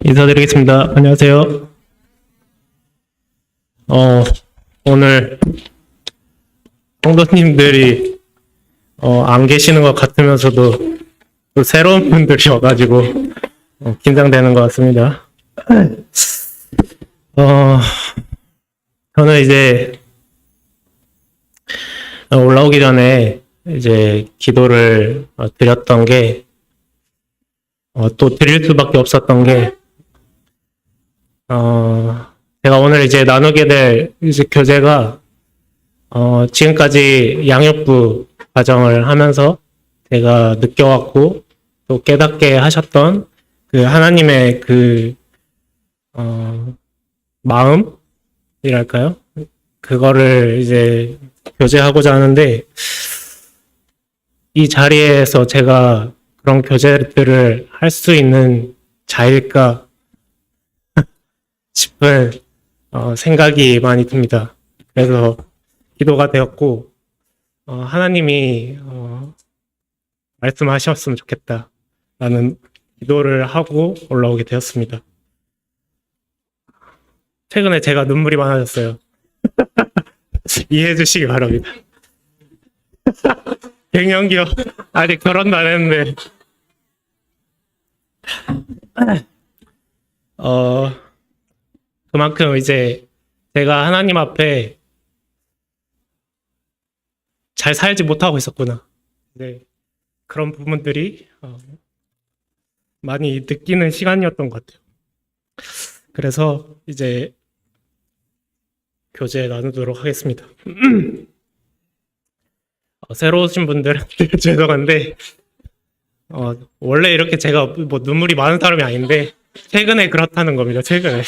인사드리겠습니다. 안녕하세요. 오늘 성도님들이 안 계시는 것 같으면서도 또 새로운 분들이 와가지고 긴장되는 것 같습니다. 저는 이제 올라오기 전에 이제 기도를 드렸던 게 또 드릴 수밖에 없었던 게 제가 오늘 이제 나누게 될 이제 교재가 지금까지 양육부 과정을 하면서 제가 느껴왔고 또 깨닫게 하셨던 그 하나님의 그 마음이랄까요? 그거를 이제 교제하고자 하는데 이 자리에서 제가 그런 교제들을 할 수 있는 자일까 싶은 생각이 많이 듭니다. 그래서 기도가 되었고 하나님이 말씀하셨으면 좋겠다 라는 기도를 하고 올라오게 되었습니다. 최근에 제가 눈물이 많아졌어요. 이해해 주시기 바랍니다. 갱년기요. 아직 결혼도 안 했는데 그만큼 이제 제가 하나님 앞에 잘 살지 못하고 있었구나. 네, 그런 부분들이 많이 느끼는 시간이었던 것 같아요. 그래서 이제 교제 나누도록 하겠습니다. 새로 오신 분들한테 죄송한데 원래 이렇게 제가 뭐 눈물이 많은 사람이 아닌데 최근에 그렇다는 겁니다. 최근에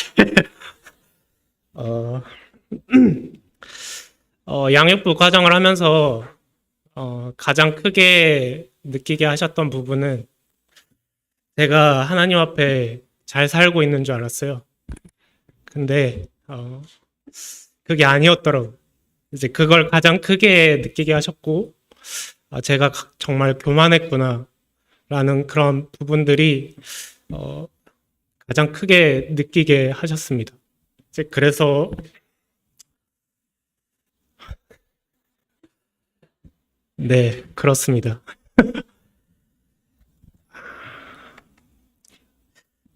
양육부 과정을 하면서 가장 크게 느끼게 하셨던 부분은 제가 하나님 앞에 잘 살고 있는 줄 알았어요. 근데 그게 아니었더라고요. 이제 그걸 가장 크게 느끼게 하셨고 제가 정말 교만했구나 라는 그런 부분들이 가장 크게 느끼게 하셨습니다. 이제 그래서 네, 그렇습니다.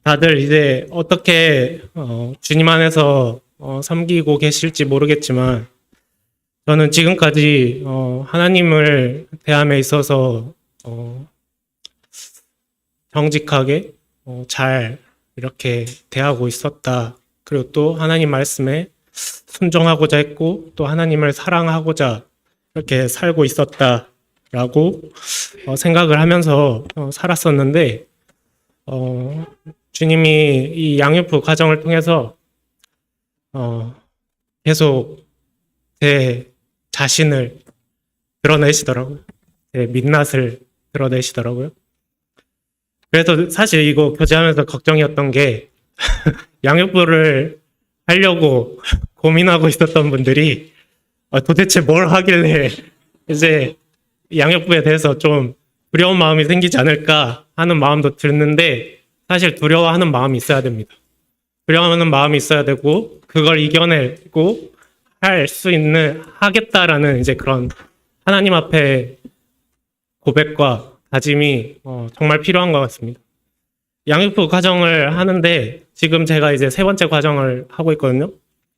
다들 이제 어떻게 주님 안에서 섬기고 계실지 모르겠지만 저는 지금까지 하나님을 대함에 있어서 정직하게 잘 이렇게 대하고 있었다. 그리고 또 하나님 말씀에 순종하고자 했고 또 하나님을 사랑하고자 이렇게 살고 있었다라고 생각을 하면서 살았었는데 주님이 이 양육부 과정을 통해서 계속 제 자신을 드러내시더라고요. 제 민낯을 드러내시더라고요. 그래서 사실 이거 교제하면서 걱정이었던 게 양육부를 하려고 고민하고 있었던 분들이 도대체 뭘 하길래 이제 양육부에 대해서 좀 두려운 마음이 생기지 않을까 하는 마음도 드는데 사실 두려워하는 마음이 있어야 됩니다. 두려워하는 마음이 있어야 되고 그걸 이겨내고 할 수 있는 하겠다라는 이제 그런 하나님 앞에 고백과 다짐이 정말 필요한 것 같습니다. 양육부 과정을 하는데 지금 제가 이제 세 번째 과정을 하고 있거든요.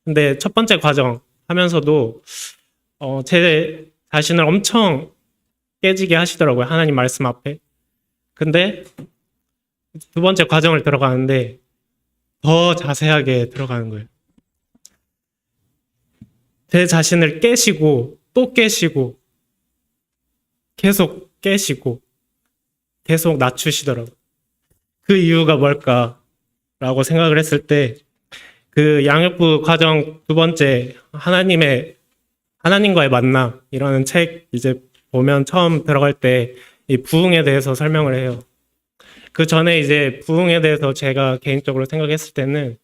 근데 첫 번째 과정 하면서도 제 자신을 엄청 깨지게 하시더라고요. 하나님 말씀 앞에. 근데 두 번째 과정을 들어가는데 더 자세하게 들어가는 거예요. 제 자신을 깨시고 또 깨시고 계속 깨시고 계속 낮추시더라고요. 그 이유가 뭘까라고 생각을 했을 때 그 양육부 과정 두 번째 하나님과의 만남이라는 책 이제 보면 처음 들어갈 때 이 부흥에 대해서 설명을 해요. 그 전에 이제 부흥에 대해서 제가 개인적으로 생각했을 때는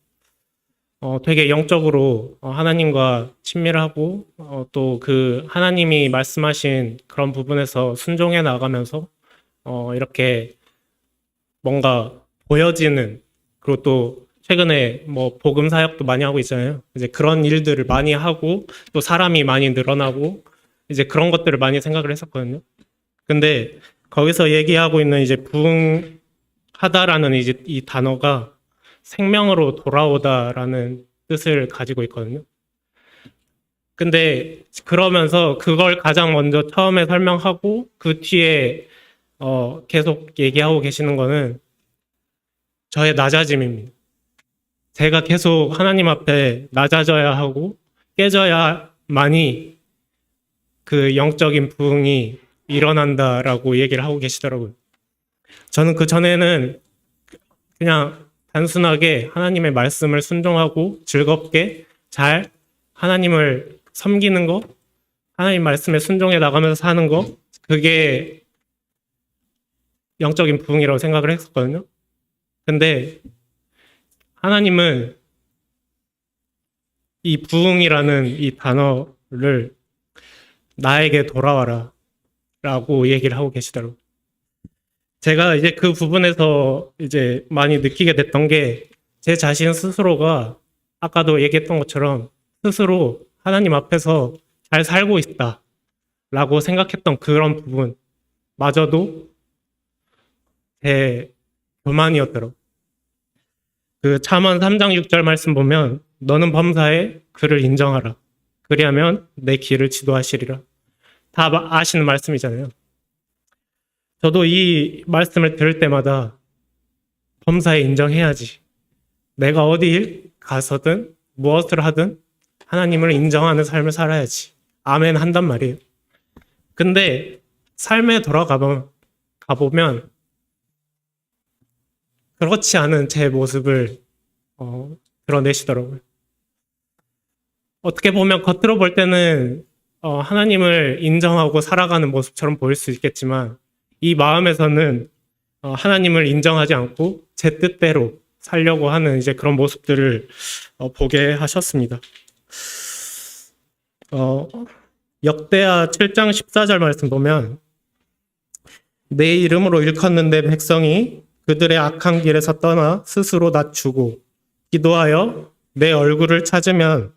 되게 영적으로 하나님과 친밀하고 또 그 하나님이 말씀하신 그런 부분에서 순종해 나가면서 이렇게 뭔가 보여지는 그리고 또 최근에 뭐 복음 사역도 많이 하고 있잖아요. 이제 그런 일들을 많이 하고 또 사람이 많이 늘어나고 이제 그런 것들을 많이 생각을 했었거든요. 근데 거기서 얘기하고 있는 이제 부흥하다라는 이제 이 단어가 생명으로 돌아오다라는 뜻을 가지고 있거든요. 근데 그러면서 그걸 가장 먼저 처음에 설명하고 그 뒤에 계속 얘기하고 계시는 거는 저의 낮아짐입니다. 제가 계속 하나님 앞에 낮아져야 하고 깨져야만이 그 영적인 부흥이 일어난다라고 얘기를 하고 계시더라고요. 저는 그 전에는 그냥 단순하게 하나님의 말씀을 순종하고 즐겁게 잘 하나님을 섬기는 거, 하나님 말씀에 순종해 나가면서 사는 거, 그게 영적인 부흥이라고 생각을 했었거든요. 근데 하나님은 이 부흥이라는 이 단어를 나에게 돌아와라 라고 얘기를 하고 계시더라고요. 제가 이제 그 부분에서 이제 많이 느끼게 됐던 게 제 자신 스스로가 아까도 얘기했던 것처럼 스스로 하나님 앞에서 잘 살고 있다 라고 생각했던 그런 부분마저도 제 교만이었더라고요. 그 잠언 3장 6절 말씀 보면 너는 범사에 그를 인정하라. 그리하면 내 길을 지도하시리라. 다 아시는 말씀이잖아요. 저도 이 말씀을 들을 때마다 범사에 인정해야지. 내가 어디 가서든 무엇을 하든 하나님을 인정하는 삶을 살아야지. 아멘 한단 말이에요. 근데 삶에 가보면 그렇지 않은 제 모습을 드러내시더라고요. 어떻게 보면 겉으로 볼 때는 하나님을 인정하고 살아가는 모습처럼 보일 수 있겠지만 이 마음에서는 하나님을 인정하지 않고 제 뜻대로 살려고 하는 이제 그런 모습들을 보게 하셨습니다. 역대하 7장 14절 말씀 보면 내 이름으로 일컫는데 백성이 그들의 악한 길에서 떠나 스스로 낮추고 기도하여 내 얼굴을 찾으면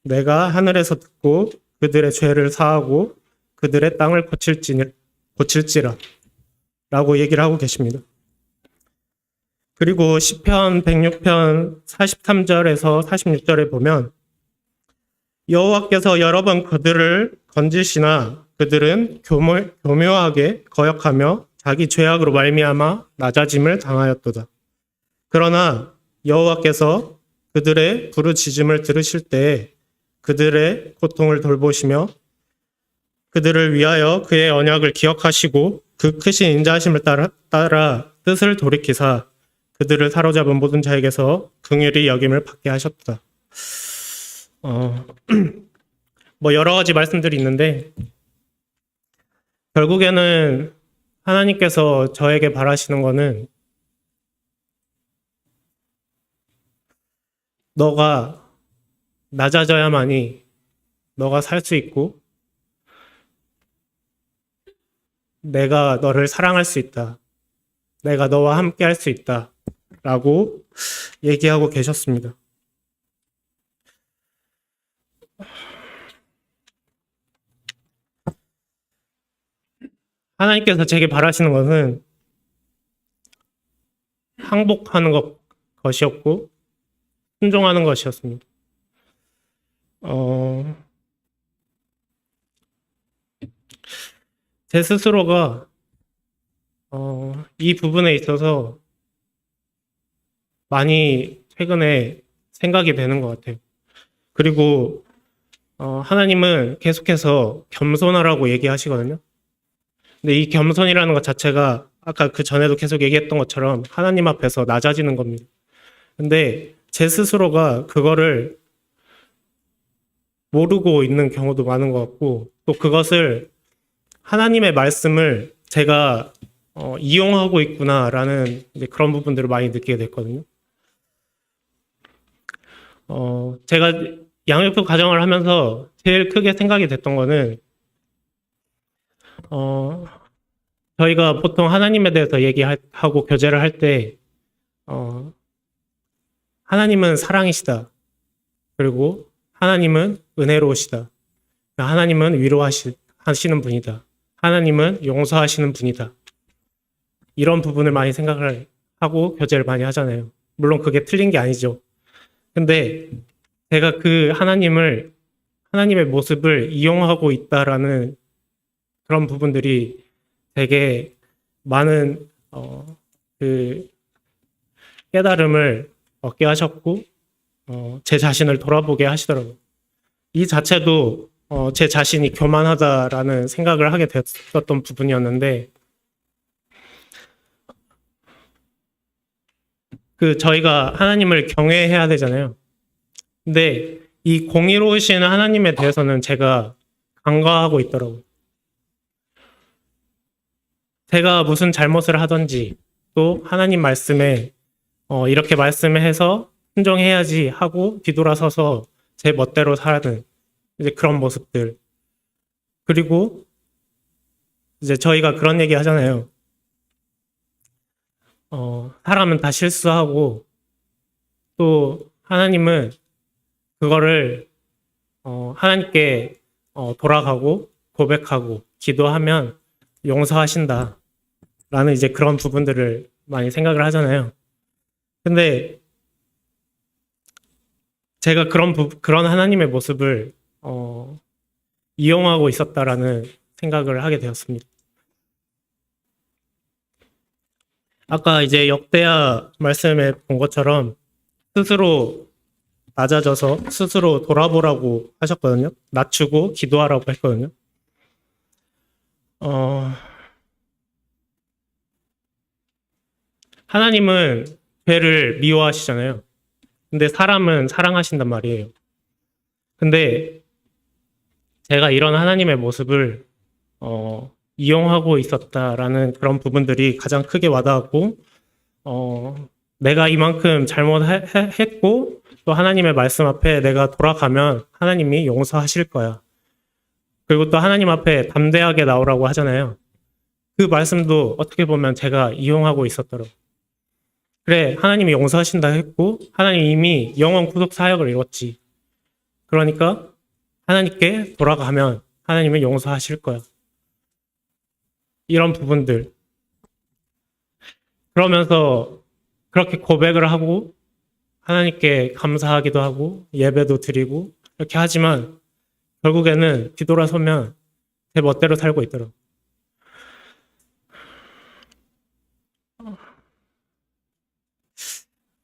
내가 하늘에서 듣고 그들의 죄를 사하고 그들의 땅을 고칠지라 라고 얘기를 하고 계십니다. 그리고 시편 106편 43절에서 46절에 보면 여호와께서 여러 번 그들을 건지시나 그들은 교묘하게 거역하며 자기 죄악으로 말미암아 낮아짐을 당하였도다. 그러나 여호와께서 그들의 부르짖음을 들으실 때 그들의 고통을 돌보시며 그들을 위하여 그의 언약을 기억하시고 그 크신 인자하심을 따라 뜻을 돌이키사 그들을 사로잡은 모든 자에게서 긍휼히 여김을 받게 하셨다. 뭐 여러 가지 말씀들이 있는데 결국에는 하나님께서 저에게 바라시는 거는 너가 낮아져야만이 너가 살 수 있고 내가 너를 사랑할 수 있다. 내가 너와 함께 할 수 있다. 라고 얘기하고 계셨습니다. 하나님께서 제게 바라시는 것은 항복하는 것이었고 순종하는 것이었습니다. 제 스스로가 이 부분에 있어서 많이 최근에 생각이 되는 것 같아요. 그리고 하나님은 계속해서 겸손하라고 얘기하시거든요. 근데 이 겸손이라는 것 자체가 아까 그 전에도 계속 얘기했던 것처럼 하나님 앞에서 낮아지는 겁니다. 근데 제 스스로가 그거를 모르고 있는 경우도 많은 것 같고 또 그것을 하나님의 말씀을 제가 이용하고 있구나라는 이제 그런 부분들을 많이 느끼게 됐거든요. 제가 양육부 과정을 하면서 제일 크게 생각이 됐던 거는 저희가 보통 하나님에 대해서 얘기하고 교제를 할 때 하나님은 사랑이시다. 그리고 하나님은 은혜로우시다. 하나님은 위로하시는 분이다. 하나님은 용서하시는 분이다. 이런 부분을 많이 생각을 하고 교제를 많이 하잖아요. 물론 그게 틀린 게 아니죠. 근데 제가 그 하나님의 모습을 이용하고 있다라는 그런 부분들이 되게 많은 그 깨달음을 얻게 하셨고 제 자신을 돌아보게 하시더라고요. 이 자체도 제 자신이 교만하다라는 생각을 하게 됐었던 부분이었는데 저희가 하나님을 경외해야 되잖아요. 근데 이 공의로우신 하나님에 대해서는 제가 간과하고 있더라고요. 제가 무슨 잘못을 하든지 또 하나님 말씀에 이렇게 말씀해서 순종해야지 하고 뒤돌아서서 제 멋대로 살아는 이제 그런 모습들. 그리고 이제 저희가 그런 얘기 하잖아요. 사람은 다 실수하고 또 하나님은 그거를 하나님께 돌아가고 고백하고 기도하면 용서하신다. 라는 이제 그런 부분들을 많이 생각을 하잖아요. 근데 제가 그런 하나님의 모습을 이용하고 있었다라는 생각을 하게 되었습니다. 아까 이제 역대하 말씀에 본 것처럼 스스로 낮아져서 스스로 돌아보라고 하셨거든요. 낮추고 기도하라고 했거든요. 하나님은 죄를 미워하시잖아요. 근데 사람은 사랑하신단 말이에요. 근데 제가 이런 하나님의 모습을 이용하고 있었다라는 그런 부분들이 가장 크게 와닿았고 내가 이만큼 잘못했고 또 하나님의 말씀 앞에 내가 돌아가면 하나님이 용서하실 거야. 그리고 또 하나님 앞에 담대하게 나오라고 하잖아요. 그 말씀도 어떻게 보면 제가 이용하고 있었더라고요. 그래, 하나님이 용서하신다 했고 하나님 이미 영원 구속 사역을 이뤘지. 그러니까 하나님께 돌아가면 하나님은 용서하실 거야. 이런 부분들. 그러면서 그렇게 고백을 하고 하나님께 감사하기도 하고 예배도 드리고 이렇게 하지만 결국에는 뒤돌아서면 제 멋대로 살고 있더라고요.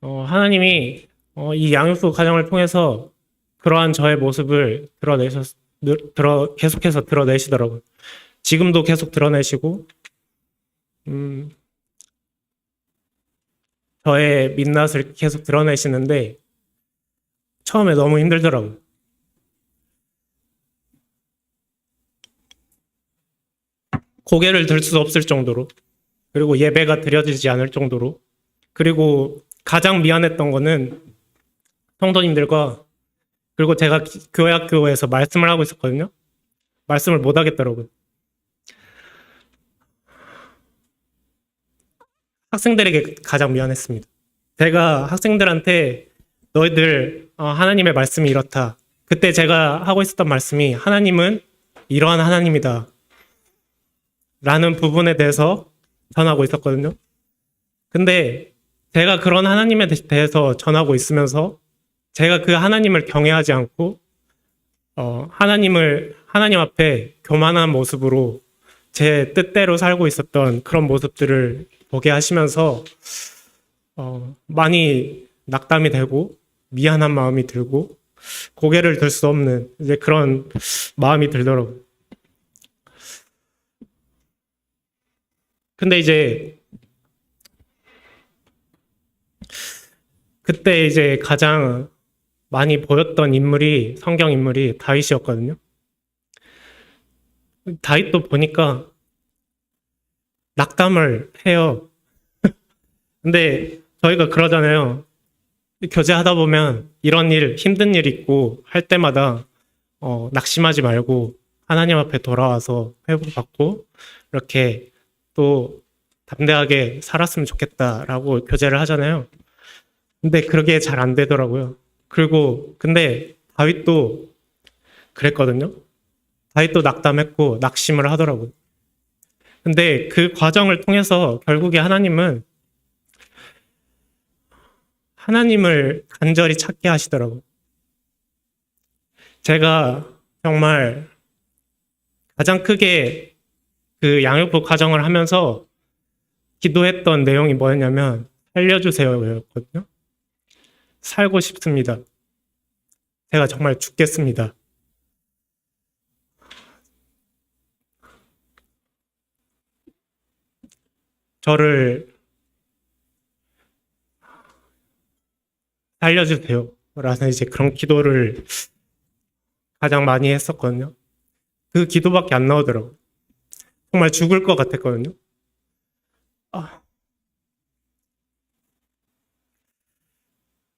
하나님이 이 양육소 과정을 통해서 그러한 저의 모습을 계속해서 드러내시더라고요. 지금도 계속 드러내시고 저의 민낯을 계속 드러내시는데 처음에 너무 힘들더라고요. 고개를 들 수 없을 정도로, 그리고 예배가 드려지지 않을 정도로, 그리고 가장 미안했던 거는 성도님들과, 그리고 제가 교회학교에서 말씀을 하고 있었거든요. 말씀을 못 하겠더라고요. 학생들에게 가장 미안했습니다. 제가 학생들한테 너희들 하나님의 말씀이 이렇다. 그때 제가 하고 있었던 말씀이 하나님은 이러한 하나님이다. 라는 부분에 대해서 전하고 있었거든요. 근데 제가 그런 하나님에 대해서 전하고 있으면서 제가 그 하나님을 경외하지 않고 하나님 앞에 교만한 모습으로 제 뜻대로 살고 있었던 그런 모습들을 보게 하시면서 많이 낙담이 되고 미안한 마음이 들고 고개를 들 수 없는 이제 그런 마음이 들더라고요. 근데 이제 그때 이제 가장 많이 보였던 성경 인물이 다윗이었거든요. 다윗도 보니까 낙담을 해요. 근데 저희가 그러잖아요. 교제하다 보면 이런 힘든 일 있고 할 때마다 낙심하지 말고 하나님 앞에 돌아와서 회복받고 이렇게 또 담대하게 살았으면 좋겠다라고 교제를 하잖아요. 근데 그게 잘 안 되더라고요. 그리고 근데 다윗도 그랬거든요. 다윗도 낙담했고 낙심을 하더라고요. 근데 그 과정을 통해서 결국에 하나님을 간절히 찾게 하시더라고요. 제가 정말 가장 크게 그 양육부 과정을 하면서 기도했던 내용이 뭐였냐면 살려주세요였거든요. 살고 싶습니다. 제가 정말 죽겠습니다. 저를 살려주세요. 라는 이제 그런 기도를 가장 많이 했었거든요. 그 기도밖에 안 나오더라고요. 정말 죽을 것 같았거든요. 아,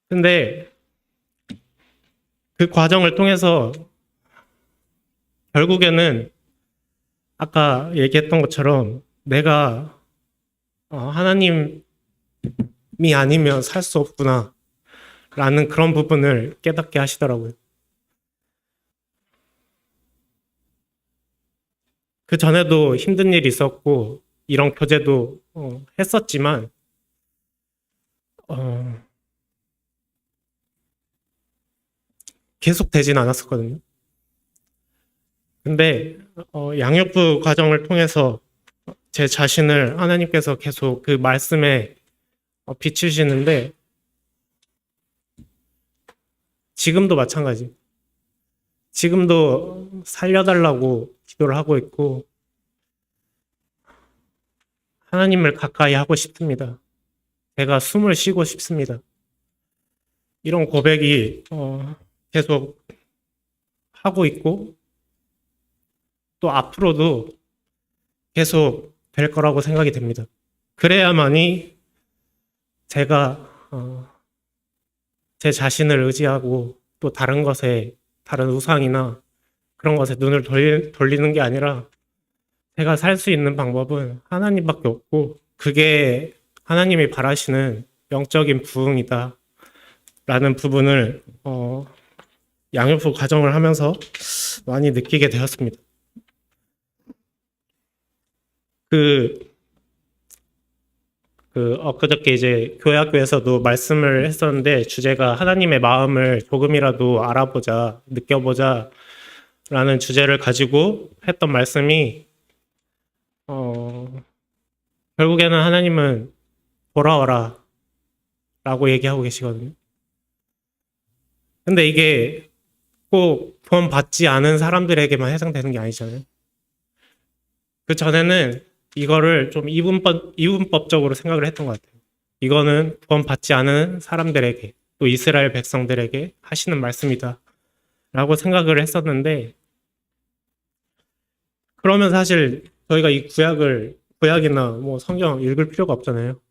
근데 그 과정을 통해서 결국에는 아까 얘기했던 것처럼 내가 하나님이 아니면 살 수 없구나 라는 그런 부분을 깨닫게 하시더라고요. 그 전에도 힘든 일이 있었고 이런 교제도 했었지만 계속 되진 않았었거든요. 근데 양육부 과정을 통해서 제 자신을 하나님께서 계속 그 말씀에 비추시는데 지금도 마찬가지. 지금도 살려달라고 기도를 하고 있고 하나님을 가까이 하고 싶습니다. 제가 숨을 쉬고 싶습니다. 이런 고백이 계속 하고 있고 또 앞으로도 계속 될 거라고 생각이 됩니다. 그래야만이 제가 제 자신을 의지하고 또 다른 우상이나 그런 것에 눈을 돌리는 게 아니라 제가 살 수 있는 방법은 하나님밖에 없고 그게 하나님이 바라시는 영적인 부흥이다 라는 부분을 양육부 과정을 하면서 많이 느끼게 되었습니다. 엊그저께 이제 교회학교에서도 말씀을 했었는데 주제가 하나님의 마음을 조금이라도 알아보자, 느껴보자 라는 주제를 가지고 했던 말씀이 결국에는 하나님은 돌아와라 라고 얘기하고 계시거든요. 근데 이게 꼭 구원 받지 않은 사람들에게만 해당되는 게 아니잖아요. 그 전에는 이거를 좀 이분법적으로 생각을 했던 것 같아요. 이거는 구원 받지 않은 사람들에게 또 이스라엘 백성들에게 하시는 말씀이다 라고 생각을 했었는데 그러면 사실 저희가 이 구약이나 뭐 성경 읽을 필요가 없잖아요.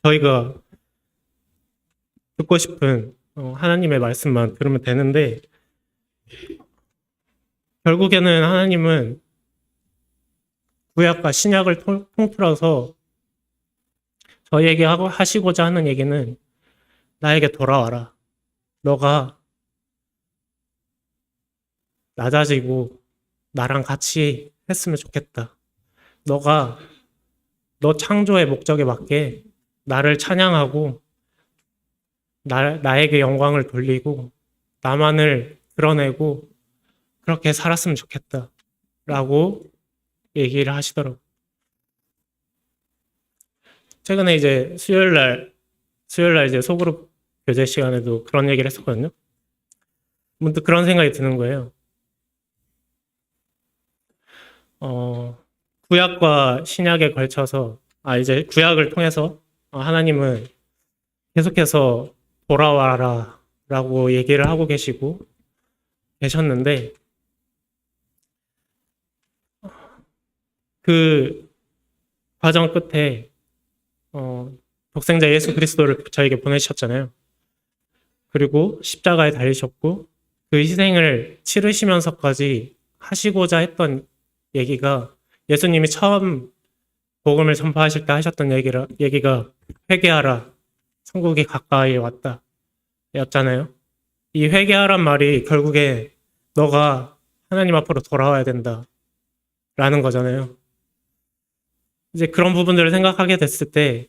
저희가 듣고 싶은 하나님의 말씀만 들으면 되는데 결국에는 하나님은 구약과 신약을 통틀어서 저희에게 하시고자 하는 얘기는 나에게 돌아와라. 너가 낮아지고 나랑 같이 했으면 좋겠다. 너 창조의 목적에 맞게 나를 찬양하고 나에게 영광을 돌리고 나만을 드러내고 그렇게 살았으면 좋겠다. 라고 얘기를 하시더라고요. 최근에 이제 수요일 날 이제 소그룹 교제 시간에도 그런 얘기를 했었거든요. 문득 그런 생각이 드는 거예요. 구약과 신약에 걸쳐서, 이제 구약을 통해서 하나님은 계속해서 돌아와라 라고 얘기를 하고 계셨는데, 그 과정 끝에, 독생자 예수 그리스도를 저에게 보내셨잖아요. 그리고 십자가에 달리셨고, 그 희생을 치르시면서까지 하시고자 했던 얘기가 예수님이 처음 복음을 전파하실 때 하셨던 얘기가 회개하라, 천국이 가까이 왔다 였잖아요. 이 회개하란 말이 결국에 너가 하나님 앞으로 돌아와야 된다 라는 거잖아요. 이제 그런 부분들을 생각하게 됐을 때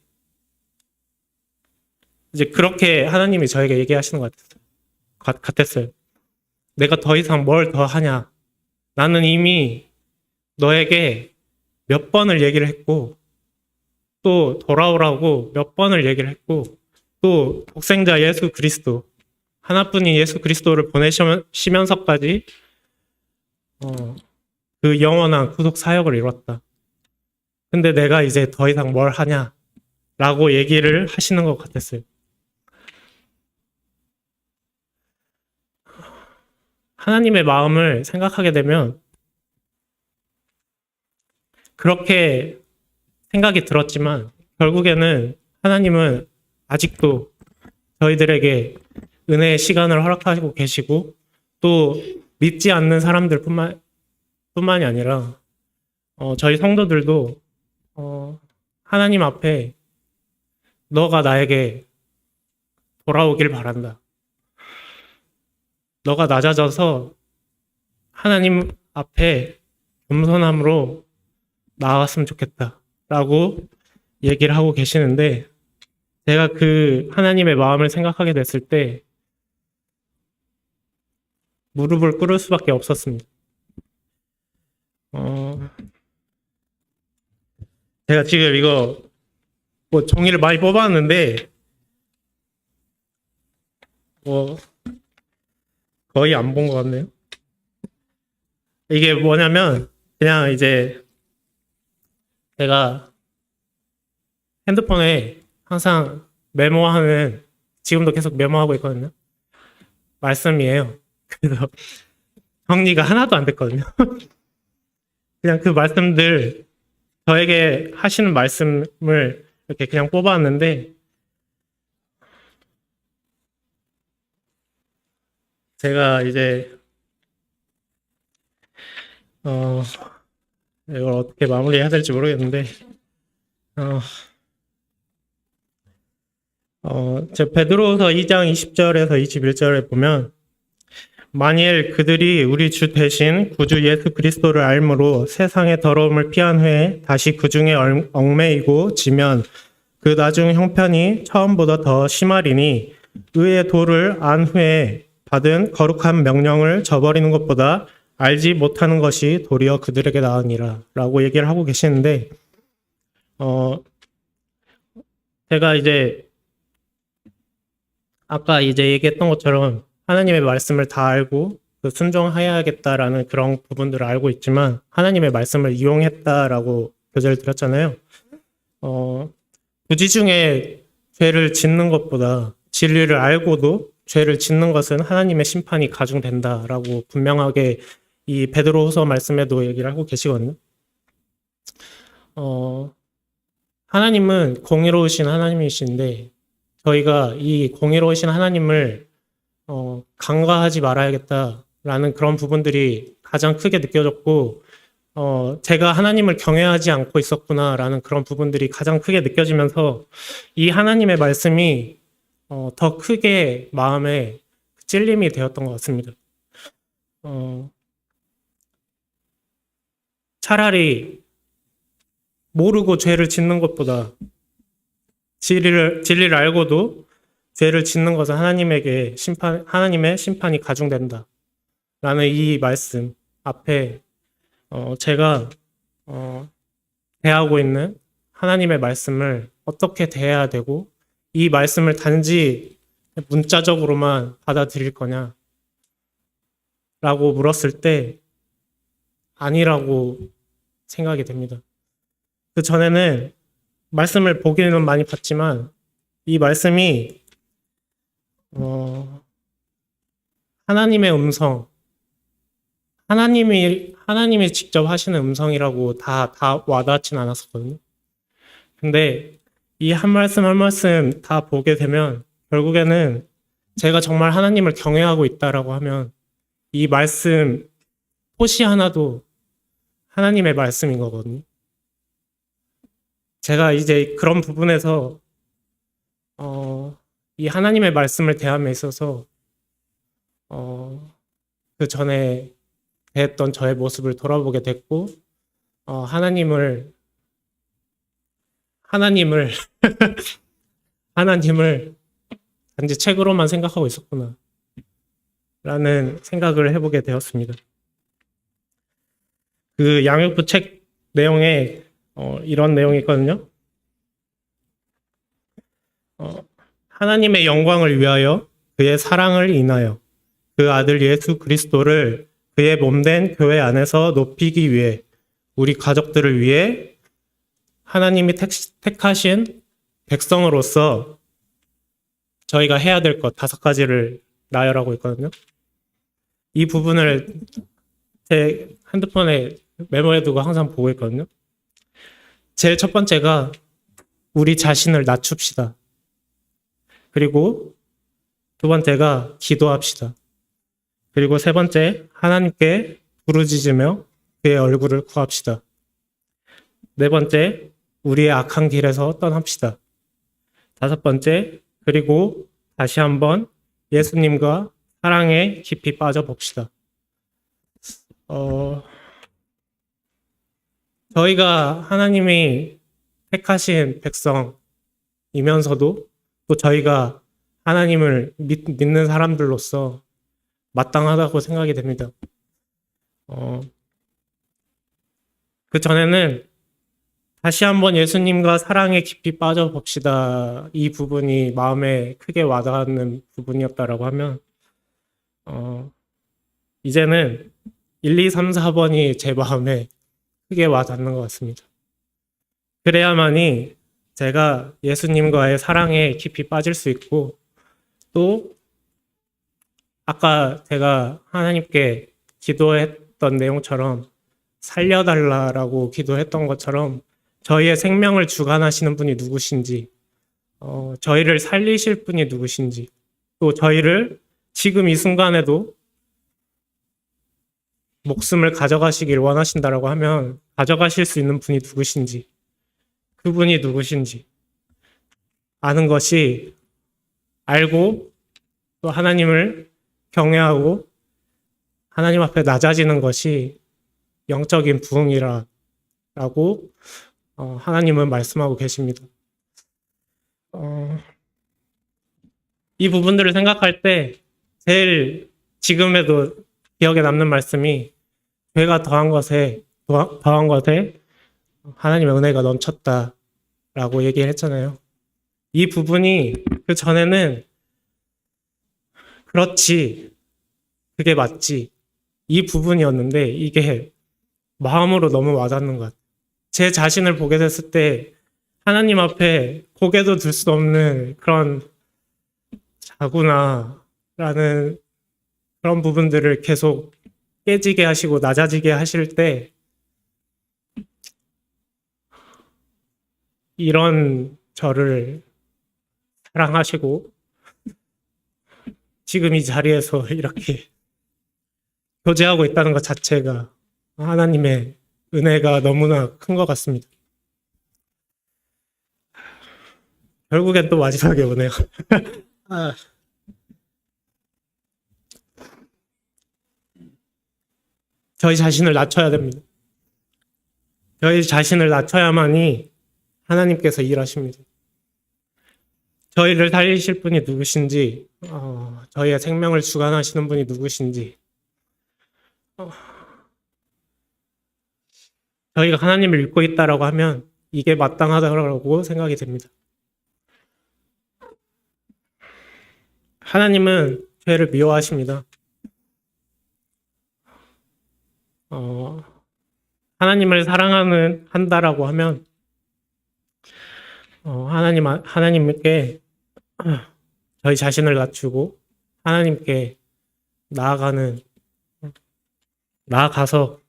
이제 그렇게 하나님이 저에게 얘기하시는 것 같았어요. 내가 더 이상 뭘 더 하냐. 나는 이미 너에게 몇 번을 얘기를 했고 또 돌아오라고 몇 번을 얘기를 했고 또 독생자 예수 그리스도 하나뿐인 예수 그리스도를 보내시면서까지 그 영원한 구속 사역을 이뤘다. 근데 내가 이제 더 이상 뭘 하냐 라고 얘기를 하시는 것 같았어요. 하나님의 마음을 생각하게 되면 그렇게 생각이 들었지만 결국에는 하나님은 아직도 저희들에게 은혜의 시간을 허락하고 계시고 또 믿지 않는 사람들 뿐만이 아니라 저희 성도들도 하나님 앞에 너가 나에게 돌아오길 바란다. 너가 낮아져서 하나님 앞에 겸손함으로 나아갔으면 좋겠다. 라고 얘기를 하고 계시는데 제가 그 하나님의 마음을 생각하게 됐을 때 무릎을 꿇을 수밖에 없었습니다. 제가 지금 이거 뭐 종이를 많이 뽑았는데 뭐 거의 안 본 것 같네요. 이게 뭐냐면 그냥 이제 제가 핸드폰에 항상 메모하는 지금도 계속 메모하고 있거든요. 말씀이에요. 그래서 정리가 하나도 안 됐거든요. 그냥 그 말씀들 저에게 하시는 말씀을 이렇게 그냥 뽑아왔는데 제가 이제 이걸 어떻게 마무리해야 될지 모르겠는데 제 베드로후서 2장 20절에서 21절에 보면 만일 그들이 우리 주 대신 구주 예수 그리스도를 알므로 세상의 더러움을 피한 후에 다시 그 중에 얽매이고 지면 그 나중 형편이 처음보다 더 심하리니 의의 도를 안 후에 받은 거룩한 명령을 저버리는 것보다 알지 못하는 것이 도리어 그들에게 나으니라 라고 얘기를 하고 계시는데 제가 이제 아까 이제 얘기했던 것처럼 하나님의 말씀을 다 알고 순종해야겠다라는 그런 부분들을 알고 있지만 하나님의 말씀을 이용했다라고 교제를 드렸잖아요. 부지 중에 죄를 짓는 것보다 진리를 알고도 죄를 짓는 것은 하나님의 심판이 가중된다라고 분명하게 이 베드로후서 말씀에도 얘기를 하고 계시거든요. 하나님은 공의로우신 하나님이신데 저희가 이 공의로우신 하나님을 간과하지 말아야겠다라는 그런 부분들이 가장 크게 느껴졌고 제가 하나님을 경외하지 않고 있었구나라는 그런 부분들이 가장 크게 느껴지면서 이 하나님의 말씀이 더 크게 마음에 찔림이 되었던 것 같습니다. 차라리 모르고 죄를 짓는 것보다 진리를 알고도 죄를 짓는 것은 하나님의 심판이 가중된다. 라는 이 말씀 앞에 제가 대하고 있는 하나님의 말씀을 어떻게 대해야 되고 이 말씀을 단지 문자적으로만 받아들일 거냐 라고 물었을 때 아니라고 생각이 됩니다. 그 전에는 말씀을 보기는 많이 봤지만 이 말씀이 하나님의 음성, 하나님이 직접 하시는 음성이라고 다 와닿진 않았었거든요. 근데 이 한 말씀 한 말씀 다 보게 되면 결국에는 제가 정말 하나님을 경외하고 있다라고 하면 이 말씀 토시 하나도 하나님의 말씀인 거거든요. 제가 이제 그런 부분에서 이 하나님의 말씀을 대함에 있어서 그 전에 대했던 저의 모습을 돌아보게 됐고, 하나님을 하나님을 단지 책으로만 생각하고 있었구나 라는 생각을 해보게 되었습니다. 그 양육부 책 내용에 이런 내용이 있거든요. 하나님의 영광을 위하여 그의 사랑을 인하여 그 아들 예수 그리스도를 그의 몸된 교회 안에서 높이기 위해 우리 가족들을 위해 하나님이 택하신 백성으로서 저희가 해야 될 것 5가지를 나열하고 있거든요. 이 부분을 제 핸드폰에 메모해두고 항상 보고 있거든요. 제일 첫 번째가 우리 자신을 낮춥시다. 그리고 두 번째가 기도합시다. 그리고 세 번째, 하나님께 부르짖으며 그의 얼굴을 구합시다. 네 번째, 우리의 악한 길에서 떠납시다. 다섯 번째, 그리고 다시 한번 예수님과 사랑에 깊이 빠져봅시다. 저희가 하나님이 택하신 백성이면서도 또 저희가 하나님을 믿는 사람들로서 마땅하다고 생각이 됩니다. 그 전에는 다시 한번 예수님과 사랑에 깊이 빠져봅시다. 이 부분이 마음에 크게 와닿는 부분이었다라고 하면, 이제는 1, 2, 3, 4번이 제 마음에 크게 와닿는 것 같습니다. 그래야만이 제가 예수님과의 사랑에 깊이 빠질 수 있고, 또 아까 제가 하나님께 기도했던 내용처럼 살려달라라고 기도했던 것처럼 저희의 생명을 주관하시는 분이 누구신지, 저희를 살리실 분이 누구신지, 또 저희를 지금 이 순간에도 목숨을 가져가시길 원하신다라고 하면 가져가실 수 있는 분이 누구신지, 그분이 누구신지 아는 것이, 알고 또 하나님을 경외하고 하나님 앞에 낮아지는 것이 영적인 부흥이라고 하나님은 말씀하고 계십니다. 이 부분들을 생각할 때 제일 지금에도 기억에 남는 말씀이, 죄가 더한 것에 하나님의 은혜가 넘쳤다라고 얘기를 했잖아요. 이 부분이 그 전에는 그렇지, 그게 맞지, 이 부분이었는데 이게 마음으로 너무 와닿는 것 같아요. 제 자신을 보게 됐을 때 하나님 앞에 고개도 들 수 없는 그런 자구나라는 그런 부분들을 계속 깨지게 하시고 낮아지게 하실 때, 이런 저를 사랑하시고 지금 이 자리에서 이렇게 교제하고 있다는 것 자체가 하나님의 은혜가 너무나 큰 것 같습니다. 결국엔 또 마지막에 오네요. 저희 자신을 낮춰야 됩니다. 저희 자신을 낮춰야만이 하나님께서 일하십니다. 저희를 살리실 분이 누구신지, 저희의 생명을 주관하시는 분이 누구신지, 저희가 하나님을 믿고 있다라고 하면 이게 마땅하다고 생각이 됩니다. 하나님은 죄를 미워하십니다. 하나님을 한다라고 하면 하나님께 저희 자신을 낮추고 하나님께 나아가서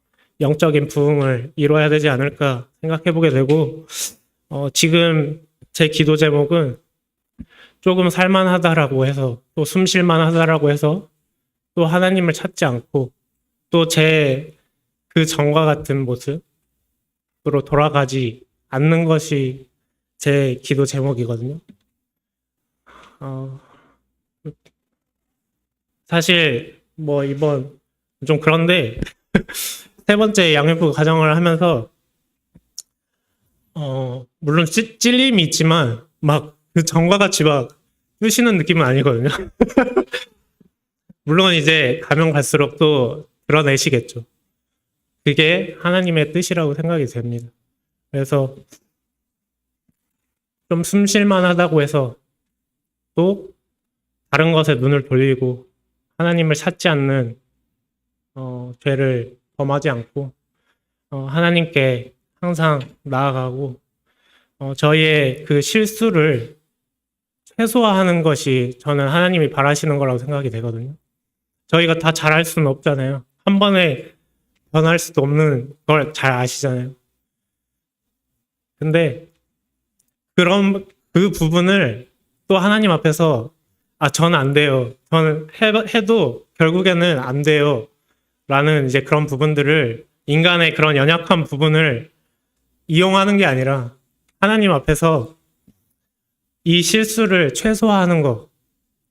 영적인 부흥을 이루어야 되지 않을까 생각해 보게 되고, 지금 제 기도 제목은 조금 살만하다라고 해서, 또 숨쉴만하다라고 해서 또 하나님을 찾지 않고 또 제 그 전과 같은 모습으로 돌아가지 않는 것이 제 기도 제목이거든요. 어, 사실 뭐 이번 좀 그런데 세 번째 양육부 과정을 하면서 물론 찔림이 있지만 막 그 전과 같이 막 쑤시는 느낌은 아니거든요. 물론 이제 가면 갈수록 또 드러내시겠죠. 그게 하나님의 뜻이라고 생각이 됩니다. 그래서 좀 숨쉴만하다고 해서 또 다른 것에 눈을 돌리고 하나님을 찾지 않는 죄를 범하지 않고 하나님께 항상 나아가고 저희의 그 실수를 최소화하는 것이 저는 하나님이 바라시는 거라고 생각이 되거든요. 저희가 다 잘할 수는 없잖아요. 한 번에 변할 수도 없는 걸 잘 아시잖아요. 근데 그런 그 부분을 또 하나님 앞에서 저는 안 돼요. 저는 해도 결국에는 안 돼요. 라는 이제 그런 부분들을 인간의 그런 연약한 부분을 이용하는 게 아니라 하나님 앞에서 이 실수를 최소화하는 거,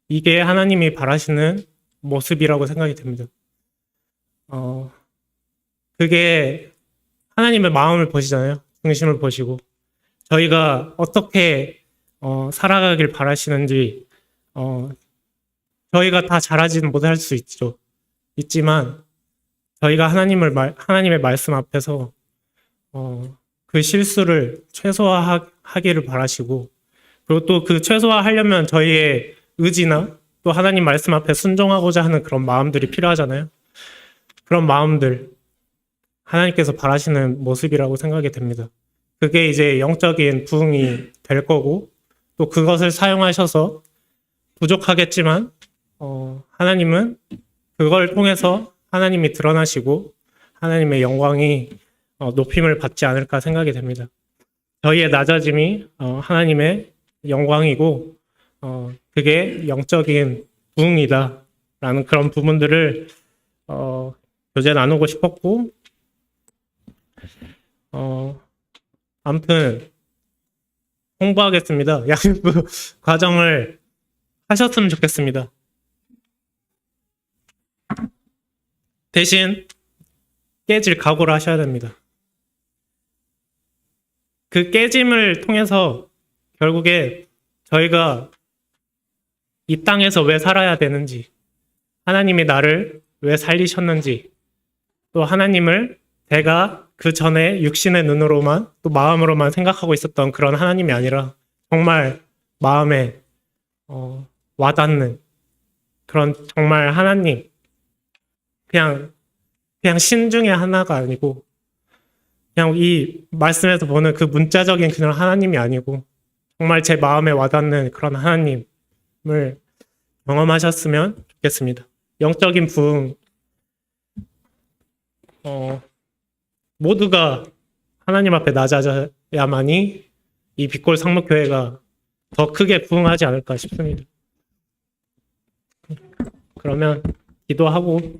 이게 하나님이 바라시는 모습이라고 생각이 됩니다. 그게 하나님의 마음을 보시잖아요. 중심을 보시고 저희가 어떻게 살아가길 바라시는지 저희가 다 잘하지는 못할 수 있지만 저희가 하나님의 말씀 앞에서 그 실수를 최소화하기를 바라시고 그리고 또 그 최소화하려면 저희의 의지나 또 하나님 말씀 앞에 순종하고자 하는 그런 마음들이 필요하잖아요. 그런 마음들 하나님께서 바라시는 모습이라고 생각이 됩니다. 그게 이제 영적인 부흥이 될 거고 또 그것을 사용하셔서 부족하겠지만 하나님은 그걸 통해서 하나님이 드러나시고 하나님의 영광이 높임을 받지 않을까 생각이 됩니다. 저희의 낮아짐이 하나님의 영광이고 그게 영적인 부흥이다라는 그런 부분들을 교제 나누고 싶었고 아무튼 홍보하겠습니다. 양육부 과정을 하셨으면 좋겠습니다. 대신 깨질 각오를 하셔야 됩니다. 그 깨짐을 통해서 결국에 저희가 이 땅에서 왜 살아야 되는지, 하나님이 나를 왜 살리셨는지, 또 하나님을 내가 그 전에 육신의 눈으로만 또 마음으로만 생각하고 있었던 그런 하나님이 아니라 정말 마음에 와닿는 그런 정말 하나님, 그냥 신 중에 하나가 아니고 그냥 이 말씀에서 보는 그 문자적인 그냥 하나님이 아니고 정말 제 마음에 와닿는 그런 하나님을 경험하셨으면 좋겠습니다. 영적인 부흥 모두가 하나님 앞에 낮아져야만이 이 빛골 상목교회가 더 크게 부흥하지 않을까 싶습니다. 그러면 기도하고